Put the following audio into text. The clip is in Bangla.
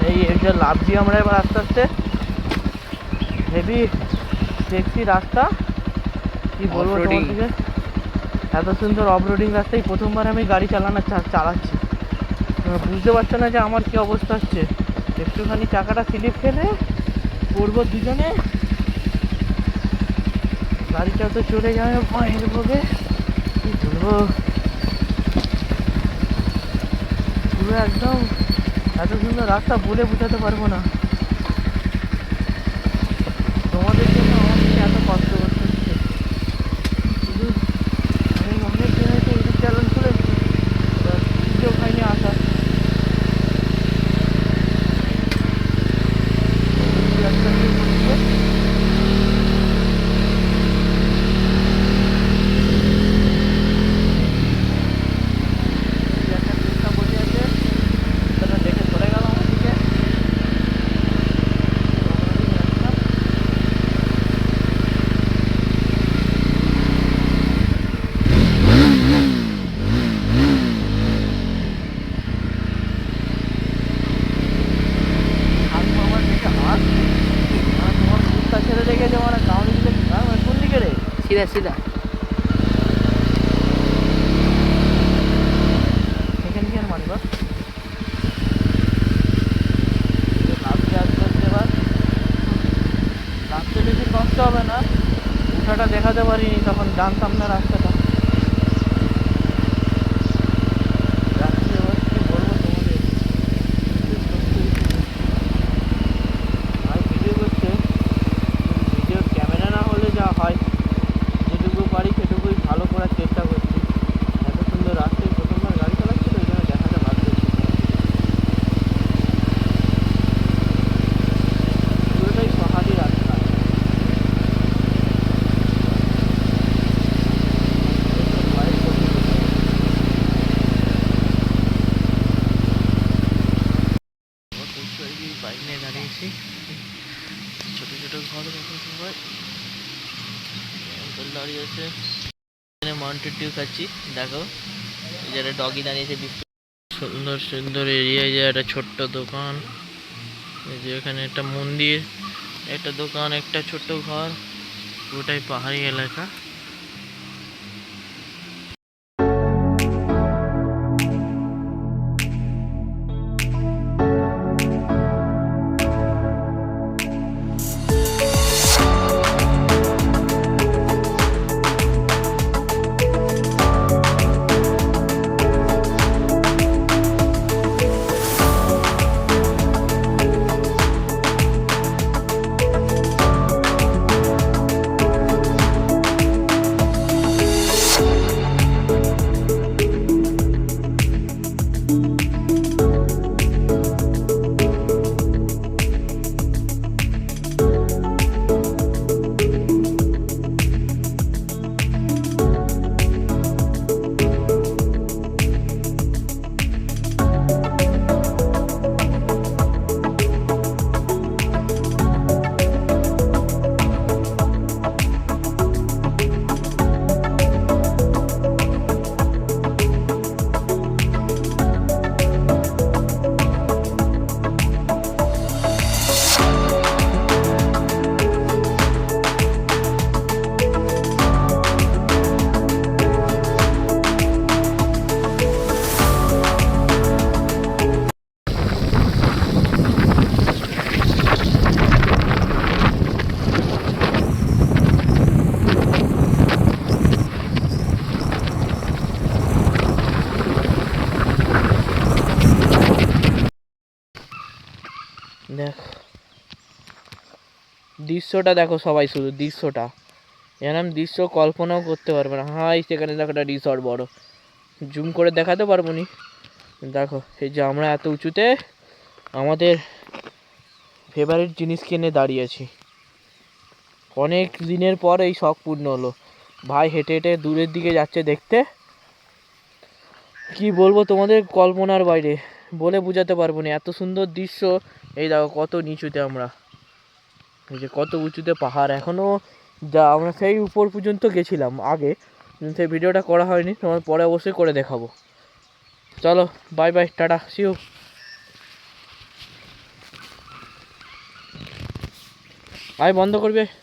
এই এটা লাভজি আমরা এবার আস্তে আস্তে হেভি সেক্সি রাস্তা, কি বলবো তোমাদেরকে, এত সুন্দর অফরোডিং রাস্তায় প্রথমবার আমি গাড়ি চালাচ্ছি। বুঝতে পারছো না যে আমার কি অবস্থা হচ্ছে। একটুখানি চাকাটা স্লিপ খেলে পড়বো দুজনে, গাড়িটা তো চলে যাবে পায়ের ভোগে, কি বলবো। পুরো একদম এত সুন্দর রাস্তা বলে বোঝাতে পারবো না। তোমাদের জন্য আমাকে এত কষ্ট করতে হচ্ছে। শুধু আমি অনেক দিন হয়তো ইউটিউব চ্যানেল খুলেছি, ভিডিও খাইনি আসা। सीधा सीधा সেকেন্ড গিয়ার মারব, লাভতে আসতে এবার লাভতে বেশি কষ্ট হবে না। উঠাটা দেখাতে পারিনি তখন, জানতাম না রাস্তাটা। ছোটো ছোটো ঘর দেখো সবাই, দাঁড়িয়ে আছে। এখানে মাউন্টেন ডিউ খাচ্ছি, দেখো যারা ডগি দাঁড়িয়েছে। সুন্দর সুন্দর এরিয়া, যে একটা ছোট্ট দোকান, এই যে এখানে একটা মন্দির, একটা দোকান, একটা ছোট্ট ঘর, পুরোটাই পাহাড়ি এলাকা। দেখো দৃশ্যটা, দেখো সবাই শুধু দৃশ্যটা, এরকম দৃশ্য কল্পনাও করতে পারবে না। হাই সেখানে দেখো একটা রিসর্ট বড়, জুম করে দেখাতে পারবো নি। দেখো এই যে আমরা এত উঁচুতে আমাদের ফেভারিট জিনিস কিনে দাঁড়িয়েছি, অনেক দিনের পর এই শখ পূর্ণ হলো। ভাই হেঁটে হেঁটে দূরের দিকে যাচ্ছে দেখতে, কি বলবো তোমাদের, কল্পনার বাইরে, বলে বোঝাতে পারবো না এত সুন্দর দৃশ্য। এই দেখো কত নিচুতে আমরা, এই যে কত উঁচুতে পাহাড়, এখনও যা আমরা সেই উপর পর্যন্ত গেছিলাম আগে, সেই ভিডিওটা করা হয়নি, তোমার পরে অবশ্যই করে দেখাবো। চলো বাই বাই, টাটা, সিউ। আয় বন্ধ করবি আয়।